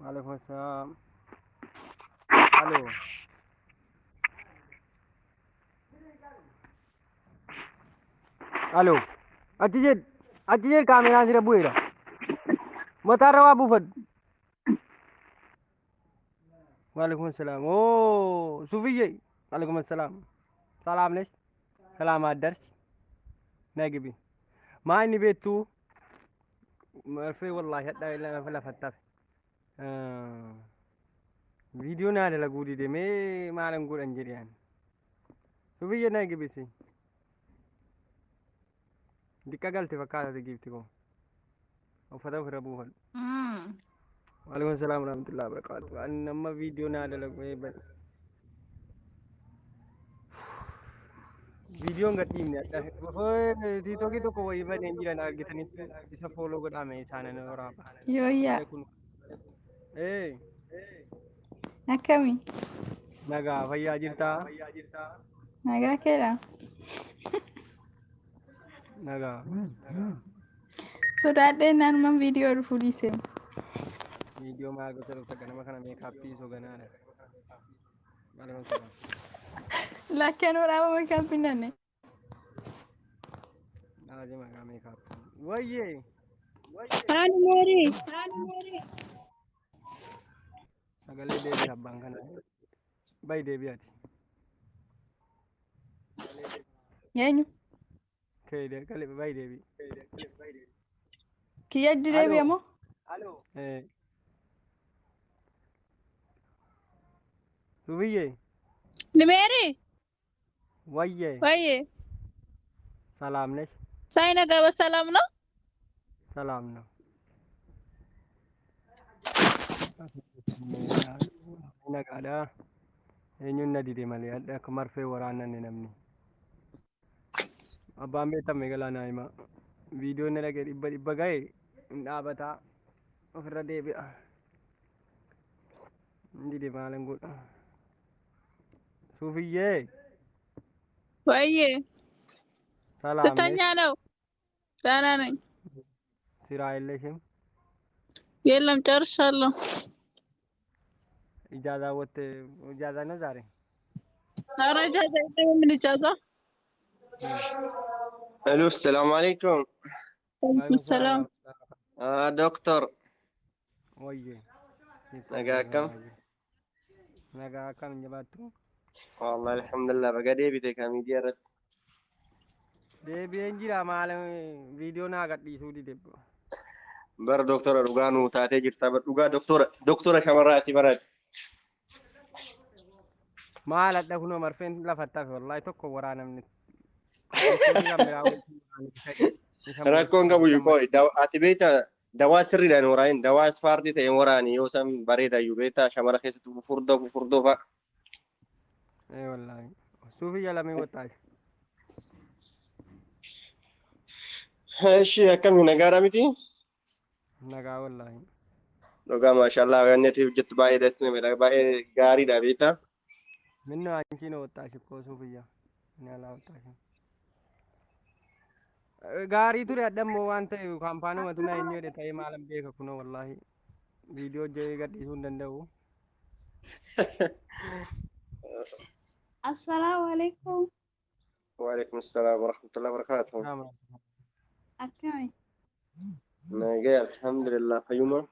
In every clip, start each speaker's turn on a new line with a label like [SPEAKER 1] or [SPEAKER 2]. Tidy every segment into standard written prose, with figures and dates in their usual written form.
[SPEAKER 1] عليكم السلام. الو الو اتجد كاميرا سير بويرا متى روا بوفد. وعليكم السلام. اوه صوفيجي. وعليكم السلام. سلام ليش سلام الدرس ناقبي ما اني بيتو في والله حتى الا فلا فتات فيديو نادي لغودي دي ما نقول انجري يعني صوفيجي ناقبي سي ديكا قالتي فكارة جبتكم وفتاو في ربوهن. وعليكم السلام ورحمة الله وبركاته. أنما فيديو نادي لغودي video nggak tim ya dah di toki to ko iba den jiran argitan itu bisa follow ko dame sana no ora apa
[SPEAKER 2] Yo ya,
[SPEAKER 1] ale kun eh
[SPEAKER 2] akami.
[SPEAKER 1] naga bhaiya jirta
[SPEAKER 2] Naga kera.
[SPEAKER 1] naga
[SPEAKER 2] So that day nan man video ru fulise.
[SPEAKER 1] video ma go tero sagana makana me kapi so ganara alaikum salam
[SPEAKER 2] Lakin ora ma kan pinane.
[SPEAKER 1] aje ma me kapi waye
[SPEAKER 3] Halo Mary,
[SPEAKER 1] sagale debi habban kana bay debi ati
[SPEAKER 2] Yenyu.
[SPEAKER 1] kay de kale bay debi
[SPEAKER 2] Ki yaddi de be mo?
[SPEAKER 1] eh subiye
[SPEAKER 3] ni Mary,
[SPEAKER 1] waye
[SPEAKER 3] waye,
[SPEAKER 1] salam ne
[SPEAKER 3] sai na gaba salam no?
[SPEAKER 1] salam no nagaadha eenyuun na dide malee hadda akka marfee waraananne namni abbaan beekame galaa naa hima viidiyoon na dhagee dhibba ga'e hin dhaabataa ofirra deebi'a hin dide maalan godha suufiyyee
[SPEAKER 3] Waye,
[SPEAKER 1] salaamne
[SPEAKER 3] tatanya ነው ዳና ነኝ።
[SPEAKER 1] ስራ የለሽም
[SPEAKER 3] የለም ጨርሻለሁ።
[SPEAKER 1] ኢጃዛ ወጥ ኢጃዛ ነው ዛሬ
[SPEAKER 3] ኧረ ኢጃዛ የለም። ምን ኢጃዛ?
[SPEAKER 4] الو السلام عليكم
[SPEAKER 3] ወአለይኩም ሰላም።
[SPEAKER 4] دكتور
[SPEAKER 1] ወዬ
[SPEAKER 4] نقاكم
[SPEAKER 1] nagaakam hin jabaattu
[SPEAKER 4] والله الحمد لله بقى ديبي كامي ديرت
[SPEAKER 1] deebi'een jira maala viidiyoo naa gadhiisuu dide
[SPEAKER 4] بر دكتور رغانو تاتي جرتا بر دكتور شمراتي برات
[SPEAKER 1] maal hadha kunoo marfeen lafattafe wallahi tokko waraanamne
[SPEAKER 4] rakkoon qabu yukoy ati beekta dawaa sirriidhaan waraaniin dawaa ispaartii ta'een waraanii yoo san bareedayyuu beektaa shamara keessatti furdoo fa'a.
[SPEAKER 1] wallahi suufi jalamee wattaati
[SPEAKER 4] Eshi akkami nagaadha miti?
[SPEAKER 1] nagaa wallahi
[SPEAKER 4] Dhugaa maashaallah ganneetiif jettu baay'ee dasne baay'ee gaariidha beektaa.
[SPEAKER 1] minno anchiino wattaashi koo suufiyya ni alaa wattaashi gaarii ture adhammoo waan ta'e kaampaanuma tuna eenyu jedhe ta'ee maalan beeka kunoo wallahi viidiyoo jee gadhiisuu hin danda'u
[SPEAKER 5] السلام عليكم.
[SPEAKER 4] وعليكم السلام ورحمة الله وبركاته.
[SPEAKER 5] أكمل.
[SPEAKER 4] نجي الحمد لله فيوما.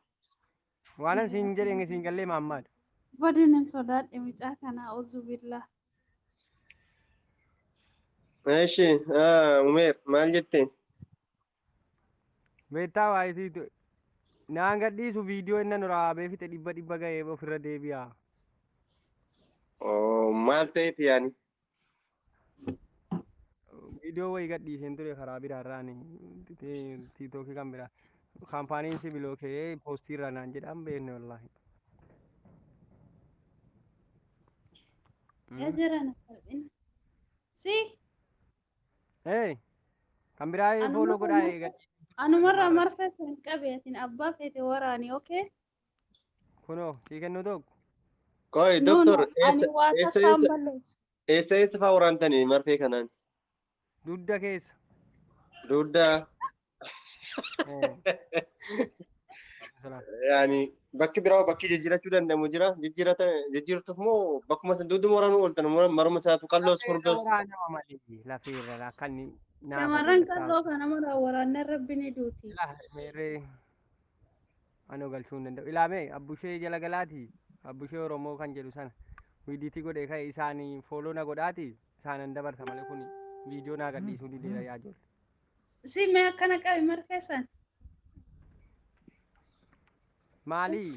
[SPEAKER 1] وانا سينجر إني سينجر محمد
[SPEAKER 5] بدين صدات إمتى كان أعوذ بالله.
[SPEAKER 4] ماشي عمير ما جتي؟
[SPEAKER 1] beektaa waayisiitu naan gadhiisu viidiyoo inni nuraa beefite dhibba ga'ee ofirra deebi'a
[SPEAKER 4] maal ta'eef yaani?
[SPEAKER 1] viidiyoo wayii gadhiiseen ture karaa biraarraan tiiktookii kan biraa kaampaaniin si bilookee poostiirra naan jedhaan beekne wallahi
[SPEAKER 5] يا جيران سي
[SPEAKER 1] kan biraa fooloo godhaa gadhiise
[SPEAKER 5] أنا مرة مرفس من قبيلة أبا في وراني أوكي.
[SPEAKER 1] kunoo sii kennu tokko
[SPEAKER 4] Koi
[SPEAKER 5] نو
[SPEAKER 4] doctor
[SPEAKER 5] أنا واسا كامبلس.
[SPEAKER 4] esa faa waraantanii marfee kanaan
[SPEAKER 1] dudda keessa
[SPEAKER 4] dudda yaani bakki biraa bakki jijjiirachuu danda'amu jira. Jijjiirtuuf moo bakkuma san duudu waraanuu ooltan maruma isaatu qalloos furdos.
[SPEAKER 1] waraanama malee lafeerra kan
[SPEAKER 5] Shamarran qalloo kana mara waraannan rabbi ni duuti.
[SPEAKER 1] meerree anoo galchuu hin danda'u. Ilaamee abbushee jala galaati. Abbushee Oromoo kan jedhu sana wiidiitii godhee ka'e isaanii fooloo na godhaati. Isaanan dabarsa malee kun viidiyoo naa gadhiisuu dideera yaa ijoollee.
[SPEAKER 5] Si mee akkana qabi marfeessan.
[SPEAKER 1] Maalii?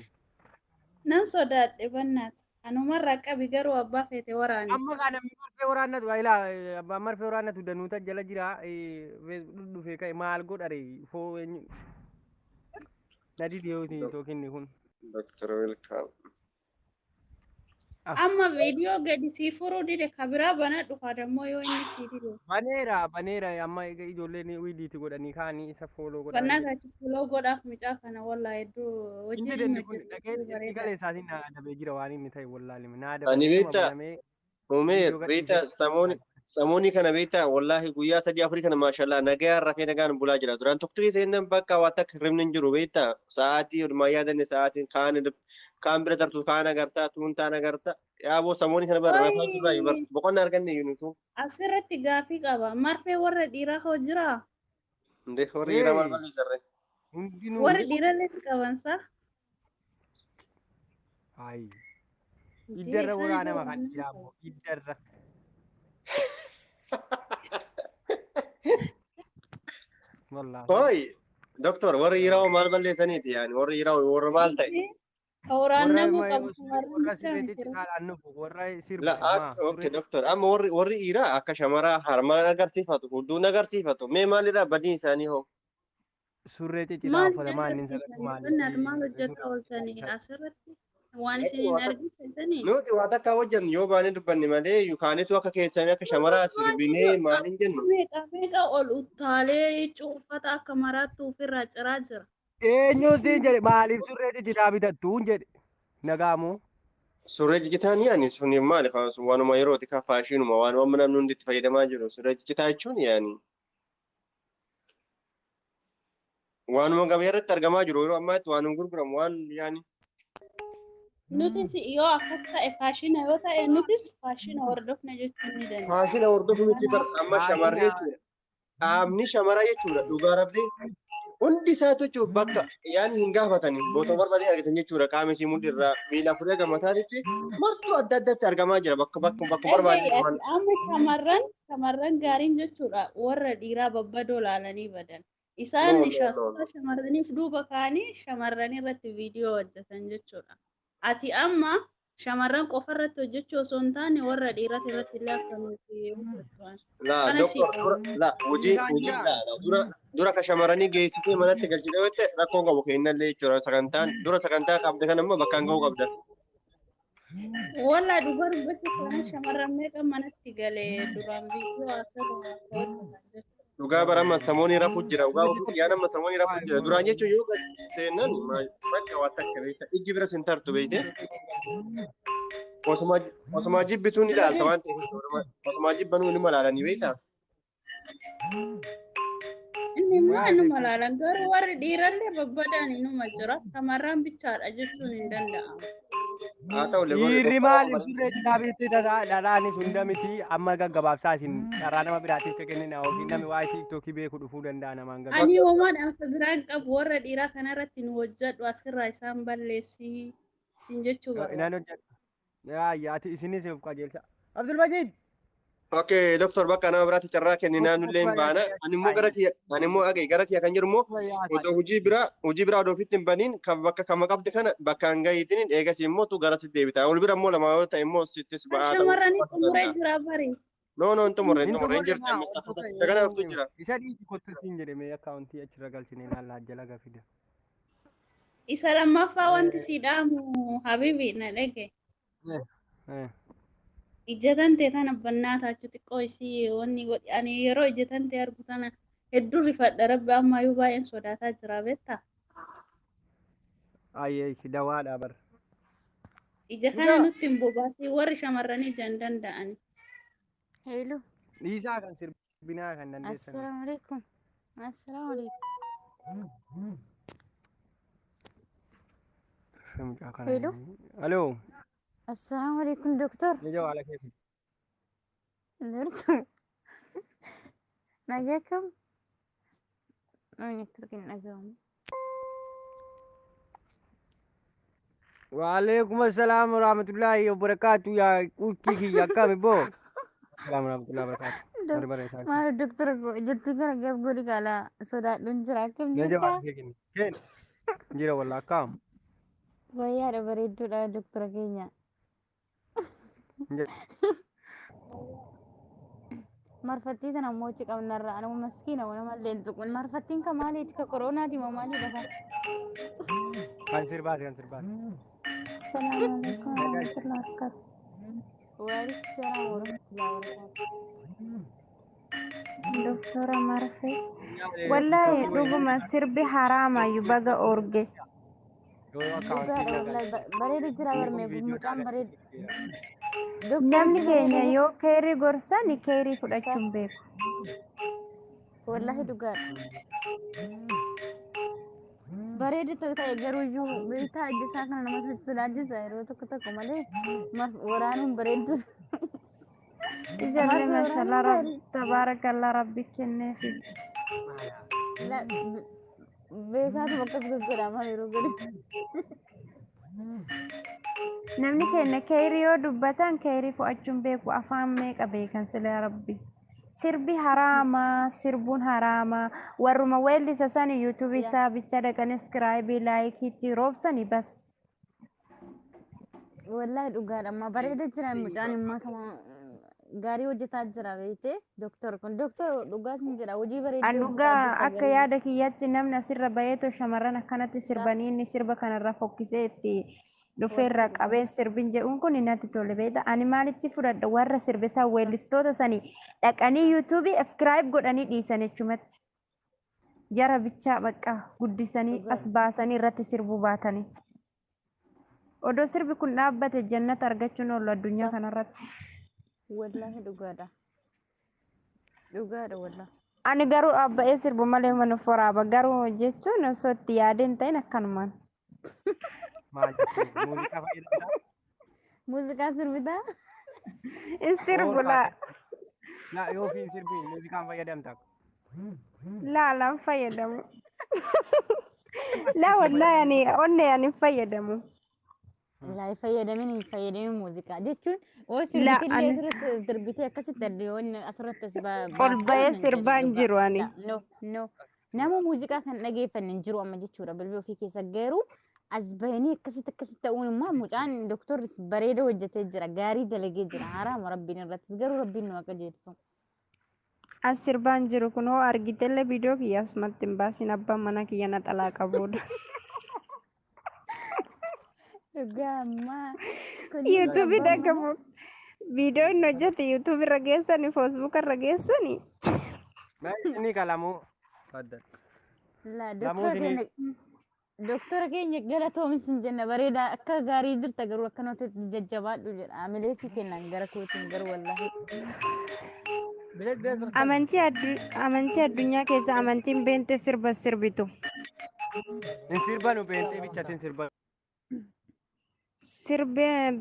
[SPEAKER 5] Nan sodaadhe bannaati. Anumarraa qabi garuu abbaa feete waraane.
[SPEAKER 1] Amma kana marfee waraannatu ilaa abbaan marfee waraannatu danuuta jala jira dhufee ka'e maal godhare foo eenyu nadi dhiyooti tookinni kun.
[SPEAKER 4] Dr. Welcome.
[SPEAKER 5] Amma viidiyoo gadi sii furuu dide kabiraa banaa dhufa dammoo yoo inni sii dide.
[SPEAKER 1] Baneera amma ijoolleen wiidiiti godhanii kaanii isa fooloo godhanii.
[SPEAKER 5] Bannaa kachi fuloo godhaaf mucaa kana wallaa hedduu
[SPEAKER 1] Inni
[SPEAKER 5] hojii
[SPEAKER 1] danni kun dhaqee galee isaatiin na adabee jira waan inni ta'e wallaalime na
[SPEAKER 4] Ani beektaa
[SPEAKER 1] adabee
[SPEAKER 4] Umeer beektaa samoonii kana beektaa wallaahi guyyaa 3-4 kana maashaallah nagaan rafee nagaan bulaa jira. Duraan tokko seenan bakka waan takka hirribni hin jiru beektaa sa'aatii odumaa yaadanne sa'aatiin kaan bira tartu kaan agartaa tuuntaan agartaa yaaboo samoonii kana bara rafaa jirraa boqonnaa arganne yuunitu.
[SPEAKER 5] Asirratti gaafii qaba. Marfee warra dhiiraa hoo jiraa?
[SPEAKER 4] Ndee warri dhiiraa maal balleessarre?
[SPEAKER 1] hundinuu
[SPEAKER 5] Warri dhiirallee qabansa?
[SPEAKER 1] hayi iddarra waraanama kan jedhamu iddarra. Wallaahi.
[SPEAKER 4] Hooyi doktor warri dhiiraa maal balleessaniiti yaani warri dhiiraa warra maal ta'e?
[SPEAKER 5] Ka waraannamuu
[SPEAKER 1] warra
[SPEAKER 5] qabu.
[SPEAKER 1] warra sireetti caalaan nufu warra
[SPEAKER 4] La
[SPEAKER 1] sirbu
[SPEAKER 4] okay doctor amma warri dhiiraa akka shamaraa harmaan agarsiifatu hudduun agarsiifatu mee maalidha badii isaanii hoo
[SPEAKER 1] surree ciccitaa
[SPEAKER 5] Maal
[SPEAKER 1] uffata maannin
[SPEAKER 5] bannaat maal hojjetaa ooltanii asirratti waan isiniin argisiisanii?
[SPEAKER 4] nuti waa takka hojjennu yoo baanee dubbanne malee yookaanitu akka keessanii akka shamaraa sirbinee maaliin jennu
[SPEAKER 5] Meeqa ol utaalee uffata akka maraattu ofirraa ciraa jira.
[SPEAKER 1] eenyu siin jedhe maaliif surree ciccitaa bitattuun jedhe nagaamoo
[SPEAKER 4] surree jijjitaan yaani suni maali sun waanuma yerooti ka faashinuma waanuma namni hundi itti fayyadamaa jiru surree jijjitaa jechuun yaani waanuma gabaa irratti argamaa jiru yeroo ammaatti waanuma gurguramu waan yaani
[SPEAKER 5] Nutis yoo akkas ta'e faashina yoo ta'e nutis faashina hordofna jechuun ni danda'a.
[SPEAKER 4] faashina hordofu miti bar amma shamarree jechuudha qaamni shamaraa jechuudha dhugaa rabbii hundi isaatu jechuudha bakka yaani hin gaafatanii bootoo barbaadee argatan jechuudha qaama isii mul'irraa miila fuudhee gammataatitti martuu adda addaatti argamaa jira bakka barbaadee waan
[SPEAKER 5] Amma shamarran gaariin jechuudha warra dhiiraa babbadoo laalanii badan. Isaan shaasuudha shamarraniif duuba kaanii shamarran irratti viidiyoo hojjetan jechuudha. Ati amma shamarran qofa irratti hojjechuu osoo hin taane warra dhiiraa irratti illee akkamitti hojjetan.
[SPEAKER 4] La doktor la hojii dura ka shamarranii geessitee manatti galchitee wette rakkoo qabu kennallee jechuudha sagantaan dura sagantaa qabde kan ammoo bakkaan ga'uu qabda.
[SPEAKER 5] Walla dhugaa dubbachuu kana shamarran meeqa manatti galee duraan viidiyoo asirraa hojjetan.
[SPEAKER 4] Dhugaa barama samoonii rafuu jira dhugaa yaana amma samoonii rafuu jira duraan jechuun yoo seenan bakka waan takka beekta ijji bira sin tartu beekte osuma jibbituun ni ilaalta waan ta'eef osuma jibbanuu ni malaalanii beekta.
[SPEAKER 5] Inni immoo anuma laalan garuu warri dhiirallee babbadaan inuma jira shamarran bichaadha jechuun hin danda'amu.
[SPEAKER 4] Haa ta'u
[SPEAKER 1] dhiirri maali surree ciccitaa bitti dhadhaanis hunda miti amma gaggabaabsaa isin carraa nama biraatiif kennina yookiin namni waa tiiktookii beeku dhufuu danda'a namaan gaggabaabsaa.
[SPEAKER 5] Ani uumaadhaan isa biraan qabu warra dhiiraa kanarratti nu hojjedhu asirraa isaan balleessii siin jechuu barbaada.
[SPEAKER 1] Inaan hojjedha yaati isinis qajeelcha Abdulmajiid.
[SPEAKER 4] Okay, doktor bakka nama biraatti carraa kenninaa nullee hin baana. Ani immoo gara kiyya kan jiru immoo otoo hojii biraa odoo ofitti hin baniin kan bakka kama qabde kana bakka hin gahiitiin eegas immoo tu gara sitti deebita. Ol bira immoo lama yoo ta'e immoo sittis ba'aa ta'u.
[SPEAKER 5] Shamarranis xumuree jira bari.
[SPEAKER 4] No hin xumurre hin jirti ammas sagana dhuftu jira.
[SPEAKER 1] Isa dhiitti kottuutiin jedhame akkaawuntii achirra galchine ilaallaa jala gafida.
[SPEAKER 5] Isa lammaffaa wanti si dhaamu Habibi na dhage. Ijjatan ta'e tana bannaa taachuu xiqqoo isii wanni godhi ani yeroo ijjatan ta'e argu tana hedduu rifadha rabbi ammayyuu baay'een sodaataa jira beektaa.
[SPEAKER 1] Ayyee dawaadha bara.
[SPEAKER 5] Ija kana nutti hin bobaatii warri shamarranii ija hin danda'ani.
[SPEAKER 2] Hello.
[SPEAKER 1] Dhiisaa kan sirbinaa kan dandeessan.
[SPEAKER 2] Assalamu alaikum. Assalamu alaikum. Hello.
[SPEAKER 1] الو
[SPEAKER 2] السلام عليكم دكتور.
[SPEAKER 1] نجوا على كيف
[SPEAKER 2] دكتور معاكم وين يتركين أجاهم.
[SPEAKER 1] وعليكم السلام ورحمة الله وبركاته يا كوكي يا كامي بو السلام ورحمة الله وبركاته مري مري ساكت
[SPEAKER 2] ما دكتور جبت كنا جاب قولي كلا سودا دنجرا كم
[SPEAKER 1] نجوا
[SPEAKER 2] جبتا
[SPEAKER 1] على كيف كين جيرا والله كام
[SPEAKER 2] ويا ربريد لا دكتور كينيا مرفتي أنا موتك أو نرى أنا مسكينة وأنا ما لين تقول مرفتين كمالي كورونا دي مالي دفع.
[SPEAKER 1] كان سيربات كان سيربات
[SPEAKER 2] السلام عليكم ورحمة الله وبركاته. وعليكم السلام ورحمة الله وبركاته. دكتورة مرفي والله رغم سربي حرام يبقى أورجي والله بريد جرا ورمي مجام بريد namni keenya yoo keerii gorsani keerii fudhachuun beeku wallahi dhugaadha bareeda ta'e garuu iyyuu beektaa ajjisaa kana nama sodaachisa yeroo tokko tokko malee waraanuun bareeddu ijoollee mashallah tabaarakallah rabbi kenneefi beekaatu bakkas gaggadhaama yeroo gadi namni keenya keerii yoo dubbatan keerii fudhachuun beeku afaan meeqa beekan sila rabbi sirbi haraama sirbuun haraama warruma weellisa sani yuutuubii isaa bicha dhaqan iskiraayibii laayikiitti roobsani bas wallahi dhugaadha amma bareeda jira mucaan immoo kama gaarii hojjetaa jira beekte doktor kun doktor dhugaas ni jira hojii bareedaa
[SPEAKER 6] dhugaa akka yaada kiyyaatti namni asirra baheetoo shamarran akkanatti sirbanii inni sirba kanarra fokkisee itti dhufeerra qabee sirbin jedhuun kun natti tole beekta ani maalitti fudhadha warra sirbisaa weellistoota sanii dhaqanii yuutuubii iskiraayib godhanii dhiisan jechumatti jara bichaa bakka guddisanii as baasanii irratti sirbuu baatanii odoo sirbi kun dhaabbate jannata argachuun oolu addunyaa kanarratti.
[SPEAKER 2] wallahi dhugaadha dhugaadha wallahi
[SPEAKER 6] ani garuu dhaabba'ee sirbu malee mana foraaba garuu jechuun osoo itti yaadeen ta'in akkanumaan.
[SPEAKER 1] maal muuziqaa fayyadamaa
[SPEAKER 2] muuziqaa sirbitaa
[SPEAKER 6] sirbu laa
[SPEAKER 1] yookiin sirbiin muuziqaan fayyadamta
[SPEAKER 6] laalaan fayyadamu laa wallahi ani onne ani fayyadamu
[SPEAKER 2] laa fayyadamin muuziqaa jechuun oo sirbitillee asirratti sirbitee akkasitti addeewwan asirratti
[SPEAKER 6] ol bahee sirbaan jiru ani
[SPEAKER 2] no nama muuziqaa kan dhageeffanne hin jiru amma jechuudha bilbila ofii keessa garuu as bahanii akkasitti ta'uun immoo mucaan doktorri bareeda hojjetee jira gaarii dalagee jira haraama rabbiin irrattis garuu rabbiin nu akka jeebisu.
[SPEAKER 6] As sirbaan jiru kun hoo argitellee viidiyoo kiyya asumatti hin baasin abbaan mana kiyya na xalaa qabuudha.
[SPEAKER 2] Dhugaammaa.
[SPEAKER 6] Yuutuubii dhagamu viidiyoo inni hojjete yuutuubii irra geessani feesbuuk irra geessani.
[SPEAKER 1] Inni kalamuu
[SPEAKER 2] doktora keenya galatoomis hin jenna bareeda akka gaarii jirta garuu akkanatti jajjabaadhu jedha amileesii kennan gara kootiin garuu wallahi.
[SPEAKER 6] Amantii addunyaa keessa amantiin beente sirba sirbitu.
[SPEAKER 1] Hin sirbanu beentee bichatiin sirbanu.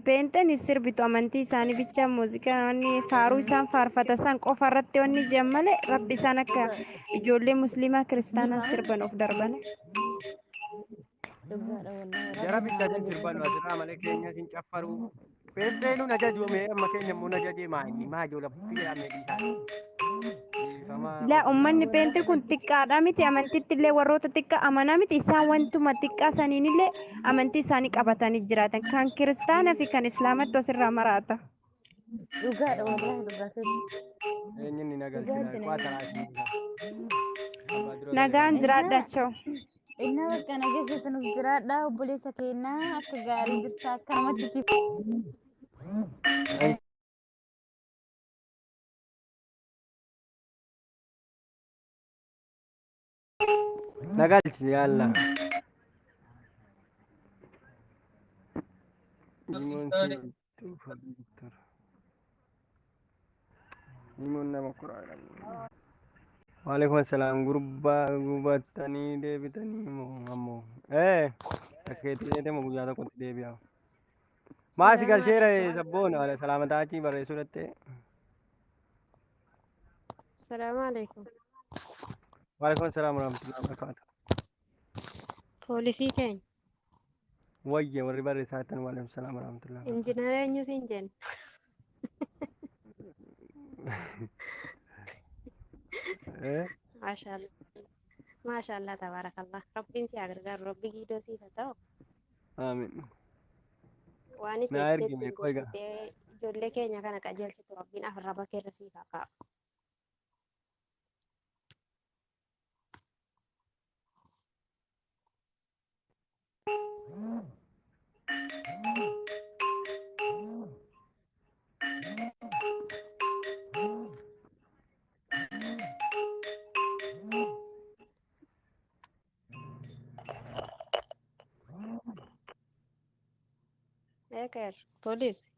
[SPEAKER 6] Beenteen sirbitu amantii isaanii bicha muuziqaa wanni faaruu isaan faarfata isaan qofa irratti wanni jiran malee rabbi isaan akka ijoollee musliimaa kiristaanaa sirban of darban.
[SPEAKER 1] Jara bichatiin sirbanu asirraa malee keenya sin caffaru. Beenteenuu na jajuume amma keenya immoo na jajee maa ijoollee fiidhamee dhiisaa.
[SPEAKER 6] La ummanni beente kun xiqqaadha miti amantiitti illee warroota xiqqaa amanaa miti isaan wantuma xiqqaa saniin illee amantii isaanii qabatanii jiraatan kan kiristaanaa fi kan islaamatti asirraa maraata.
[SPEAKER 2] Dhugaadha wallahi dhugaatee.
[SPEAKER 1] Eenyuun ni nagalchina qaataraa.
[SPEAKER 6] Nagaan jiraadhaachoo.
[SPEAKER 2] Inna bakka nagaa keessa nuuf jiraadha obboleessa keenyaa akka gaarii jirta akka namatti
[SPEAKER 1] nagalchi yalla limon nama Qur'aan وعليكم السلام غربتني ديبتني مو ايه تكيتي دي مو جاتا كنت ديبيا ما
[SPEAKER 7] السلام
[SPEAKER 1] سيقال شيرة
[SPEAKER 7] عليكم.
[SPEAKER 1] سبون على سلامتاتي بري سورتي
[SPEAKER 7] السلام عليكم.
[SPEAKER 1] وعليكم السلام ورحمة الله وبركاته
[SPEAKER 7] بوليسي كين.
[SPEAKER 1] ويا وري بري ساعتين وعليكم السلام ورحمة الله وبركاته
[SPEAKER 7] انجينير نيوز انجن.
[SPEAKER 1] ايه
[SPEAKER 7] ما شاء الله. ما شاء الله تبارك الله. ربي انتي اغرغر ربي جيدو سيفتو.
[SPEAKER 1] آمين
[SPEAKER 7] واني
[SPEAKER 1] نايرجي
[SPEAKER 7] فيتت
[SPEAKER 1] ميكويغا
[SPEAKER 7] تنقرسيتي جولي كينيا كان كجلسة ربين أفربا كيرسيفا كا. ايه كير بوليس.